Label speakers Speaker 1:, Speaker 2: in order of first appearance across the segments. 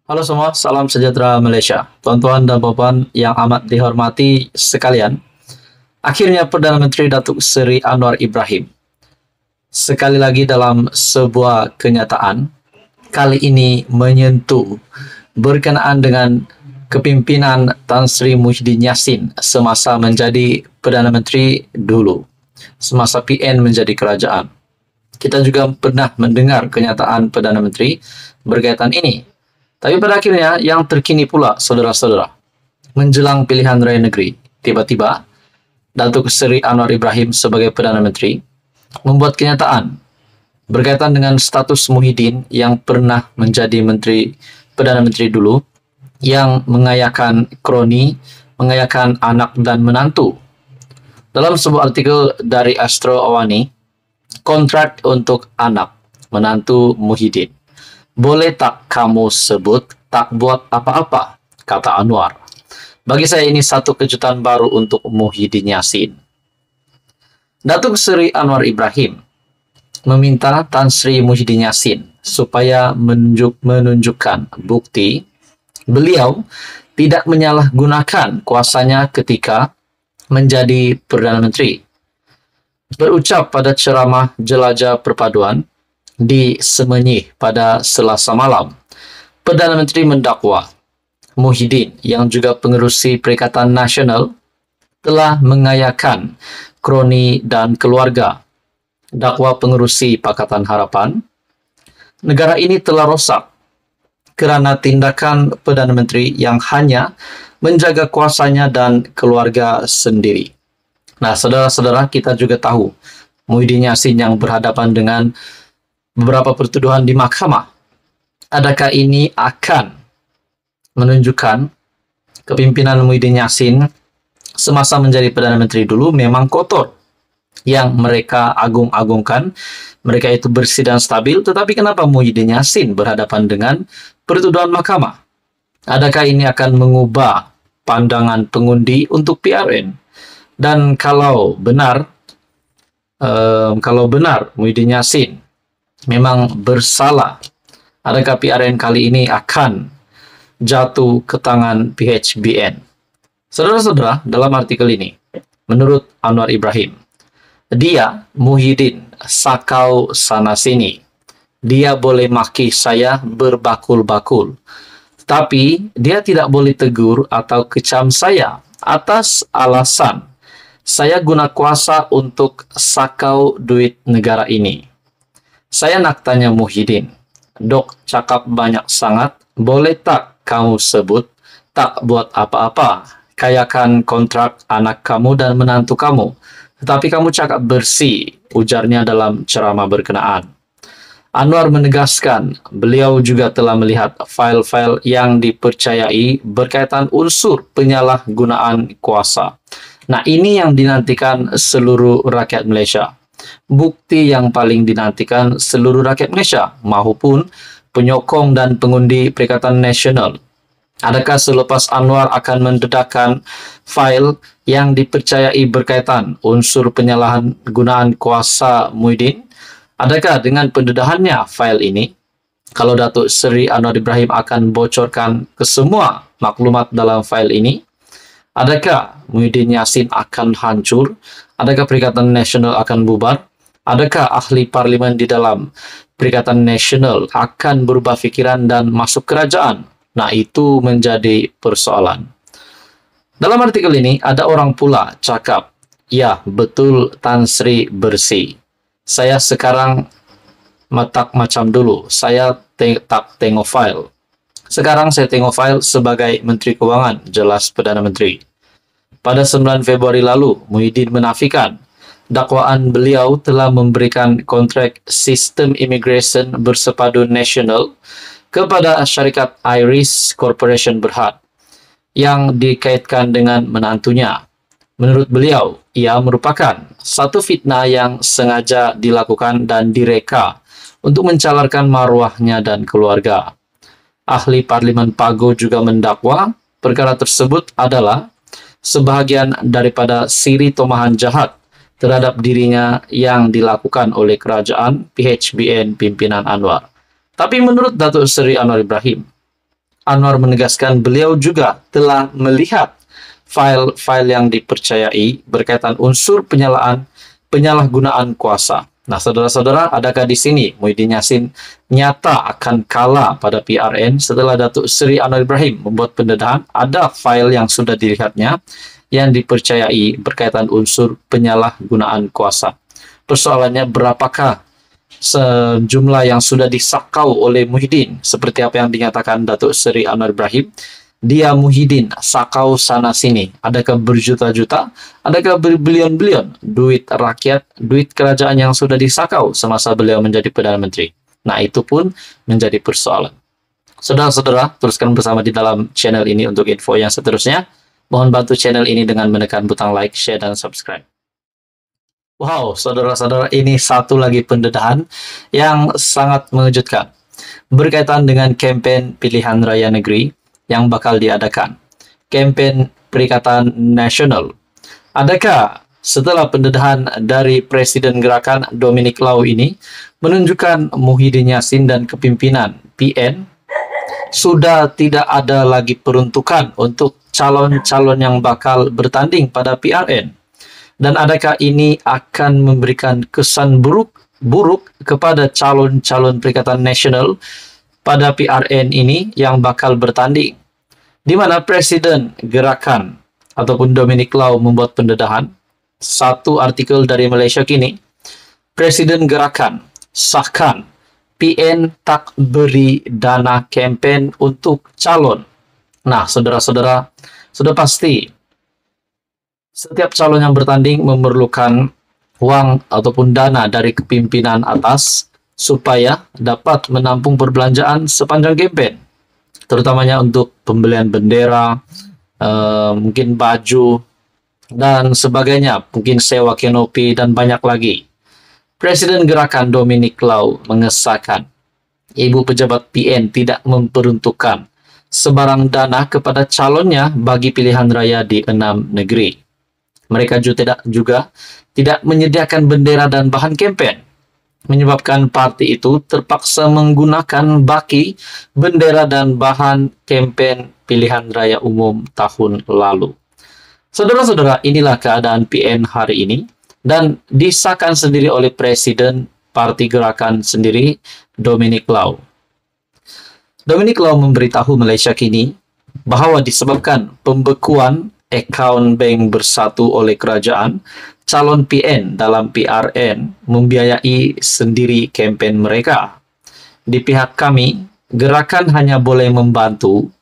Speaker 1: Halo semua, salam sejahtera Malaysia. Tuan-tuan dan puan yang amat dihormati sekalian, akhirnya Perdana Menteri Datuk Seri Anwar Ibrahim sekali lagi dalam sebuah kenyataan, kali ini menyentuh berkenaan dengan kepimpinan Tan Sri Muhyiddin Yassin semasa menjadi Perdana Menteri dulu, semasa PN menjadi kerajaan. Kita juga pernah mendengar kenyataan Perdana Menteri berkaitan ini. Tapi pada akhirnya yang terkini pula, saudara-saudara, menjelang pilihan raya negeri, tiba-tiba Datuk Seri Anwar Ibrahim sebagai Perdana Menteri membuat kenyataan berkaitan dengan status Muhyiddin yang pernah menjadi Perdana Menteri dulu, yang mengayakan kroni, mengayakan anak dan menantu. Dalam sebuah artikel dari Astro Awani, kontrak untuk anak menantu Muhyiddin. Boleh tak kamu sebut tak buat apa-apa, kata Anwar. Bagi saya ini satu kejutan baru untuk Muhyiddin Yassin. Datuk Seri Anwar Ibrahim meminta Tan Sri Muhyiddin Yassin supaya menunjukkan bukti beliau tidak menyalahgunakan kuasanya ketika menjadi Perdana Menteri. Berucap pada ceramah Jelajah Perpaduan di Semenyih pada Selasa malam, Perdana Menteri mendakwa Muhyiddin yang juga pengerusi Perikatan Nasional telah mengayakan kroni dan keluarga. Dakwa pengerusi Pakatan Harapan, negara ini telah rosak kerana tindakan Perdana Menteri yang hanya menjaga kuasanya dan keluarga sendiri. Nah, saudara-saudara, kita juga tahu Muhyiddin Yassin yang berhadapan dengan beberapa pertuduhan di mahkamah. Adakah ini akan menunjukkan kepimpinan Muhyiddin Yassin semasa menjadi Perdana Menteri dulu memang kotor, yang mereka agung-agungkan, mereka itu bersih dan stabil, tetapi kenapa Muhyiddin Yassin berhadapan dengan pertuduhan mahkamah? Adakah ini akan mengubah pandangan pengundi untuk PRN? Dan kalau benar Muhyiddin Yassin memang bersalah, adakah PRN kali ini akan jatuh ke tangan PHBN? Saudara-saudara, dalam artikel ini, menurut Anwar Ibrahim, dia, Muhyiddin, sakau sana-sini. Dia boleh maki saya berbakul-bakul, tapi dia tidak boleh tegur atau kecam saya atas alasan saya guna kuasa untuk sakau duit negara ini. Saya nak tanya Muhyiddin, dok cakap banyak sangat, boleh tak kamu sebut tak buat apa-apa, kayakan kontrak anak kamu dan menantu kamu, tetapi kamu cakap bersih, ujarnya dalam ceramah berkenaan. Anwar menegaskan beliau juga telah melihat file-file yang dipercayai berkaitan unsur penyalahgunaan kuasa. Nah, ini yang dinantikan seluruh rakyat Malaysia. Bukti yang paling dinantikan seluruh rakyat Malaysia maupun penyokong dan pengundi Perikatan Nasional. Adakah selepas Anwar akan mendedahkan fail yang dipercayai berkaitan unsur penyalahgunaan kuasa Muhyiddin? Adakah dengan pendedahannya fail ini, kalau Datuk Seri Anwar Ibrahim akan bocorkan ke semua maklumat dalam fail ini, adakah Muhyiddin Yassin akan hancur? Adakah Perikatan Nasional akan bubar? Adakah ahli parlimen di dalam Perikatan Nasional akan berubah fikiran dan masuk kerajaan? Nah, itu menjadi persoalan. Dalam artikel ini, ada orang pula cakap, ya, betul Tan Sri bersih. Saya sekarang tak macam dulu. Saya tak tengok file. Sekarang saya tengok file sebagai Menteri Kewangan, jelas Perdana Menteri. Pada 9 Februari lalu, Muhyiddin menafikan dakwaan beliau telah memberikan kontrak sistem imigresen bersepadu nasional kepada syarikat Iris Corporation Berhad yang dikaitkan dengan menantunya. Menurut beliau, ia merupakan satu fitnah yang sengaja dilakukan dan direka untuk mencalarkan maruahnya dan keluarga. Ahli Parlimen Pago juga mendakwa perkara tersebut adalah sebahagian daripada siri tomahan jahat terhadap dirinya yang dilakukan oleh kerajaan PHBN pimpinan Anwar. Tapi menurut Datuk Seri Anwar Ibrahim, Anwar menegaskan beliau juga telah melihat file-file yang dipercayai berkaitan unsur penyalahgunaan kuasa. Nah, saudara-saudara, adakah di sini Muhyiddin Yassin nyata akan kalah pada PRN setelah Datuk Seri Anwar Ibrahim membuat pendedahan? Ada file yang sudah dilihatnya yang dipercayai berkaitan unsur penyalahgunaan kuasa. Persoalannya, berapakah sejumlah yang sudah disakau oleh Muhyiddin? Seperti apa yang dinyatakan Datuk Seri Anwar Ibrahim, dia Muhyiddin sakau sana sini. Adakah berjuta-juta? Adakah berbilion-bilion duit rakyat, duit kerajaan yang sudah disakau semasa beliau menjadi Perdana Menteri? Nah, itu pun menjadi persoalan. Saudara-saudara, teruskan bersama di dalam channel ini untuk info yang seterusnya. Mohon bantu channel ini dengan menekan butang like, share, dan subscribe. Wow, saudara-saudara, ini satu lagi pendedahan yang sangat mengejutkan berkaitan dengan kampanye pilihan raya negeri yang bakal diadakan. Kampanye Perikatan Nasional. Adakah setelah pendedahan dari Presiden Gerakan Dominic Lau ini menunjukkan Muhyiddin Yassin dan kepimpinan PN sudah tidak ada lagi peruntukan untuk calon-calon yang bakal bertanding pada PRN? Dan adakah ini akan memberikan kesan buruk kepada calon-calon Perikatan Nasional pada PRN ini yang bakal bertanding, di mana Presiden Gerakan ataupun Dominic Lau membuat pendedahan? Satu artikel dari Malaysia Kini, Presiden Gerakan sahkan PN tak beri dana kempen untuk calon. Nah, saudara-saudara, sudah pasti setiap calon yang bertanding memerlukan uang ataupun dana dari kepimpinan atas supaya dapat menampung perbelanjaan sepanjang kampanye, terutamanya untuk pembelian bendera, mungkin baju, dan sebagainya, mungkin sewa kanopi, dan banyak lagi. Presiden Gerakan Dominic Lau mengesahkan ibu pejabat PN tidak memperuntukkan sebarang dana kepada calonnya bagi pilihan raya di 6 negeri. Mereka juga tidak menyediakan bendera dan bahan kampanye, menyebabkan parti itu terpaksa menggunakan baki, bendera, dan bahan kampanye pilihan raya umum tahun lalu. Saudara-saudara, inilah keadaan PN hari ini, dan disahkan sendiri oleh Presiden Parti Gerakan sendiri, Dominic Lau. Dominic Lau memberitahu Malaysia Kini bahwa disebabkan pembekuan akaun bank bersatu oleh kerajaan, calon PN dalam PRN membiayai sendiri kampanye mereka. Di pihak kami, gerakan hanya boleh membantu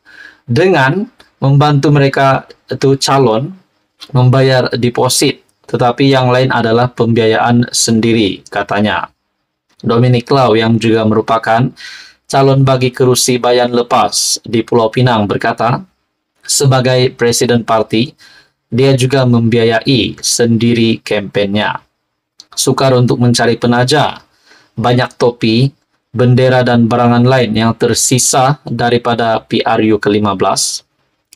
Speaker 1: dengan membantu mereka itu calon membayar deposit, tetapi yang lain adalah pembiayaan sendiri, katanya. Dominic Lau yang juga merupakan calon bagi kerusi Bayan Lepas di Pulau Pinang berkata, sebagai Presiden Parti, dia juga membiayai sendiri kampanyenya. Sukar untuk mencari penaja, banyak topi, bendera, dan barangan lain yang tersisa daripada PRU ke-15,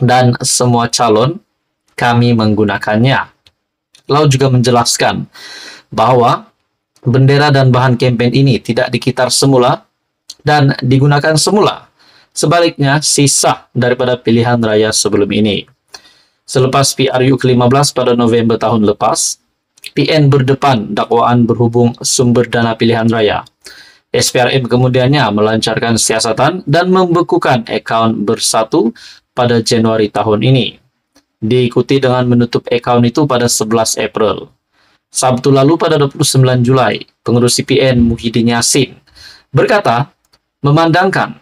Speaker 1: dan semua calon kami menggunakannya. Lau juga menjelaskan bahwa bendera dan bahan kampanye ini tidak dikitar semula dan digunakan semula. Sebaliknya, sisa daripada pilihan raya sebelum ini. Selepas PRU ke-15 pada November tahun lepas, PN berdepan dakwaan berhubung sumber dana pilihan raya. SPRM kemudiannya melancarkan siasatan dan membekukan akaun bersatu pada Januari tahun ini. Diikuti dengan menutup akaun itu pada 11 April. Sabtu lalu pada 29 Julai, pengurusi PN Muhyiddin Yassin berkata, memandangkan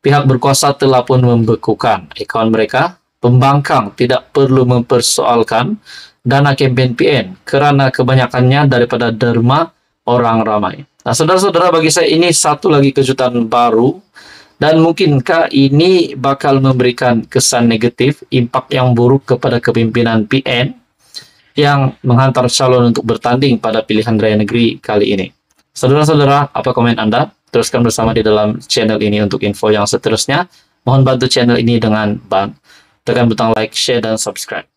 Speaker 1: pihak berkuasa telah pun membekukan akaun mereka, pembangkang tidak perlu mempersoalkan dana kampanye PN kerana kebanyakannya daripada derma orang ramai. Nah, saudara-saudara, bagi saya ini satu lagi kejutan baru, dan mungkinkah ini bakal memberikan kesan negatif, impak yang buruk kepada kepimpinan PN yang menghantar calon untuk bertanding pada pilihan raya negeri kali ini. Saudara-saudara, apa komen Anda? Teruskan bersama di dalam channel ini untuk info yang seterusnya. Mohon bantu channel ini dengan tekan butang like, share, dan subscribe.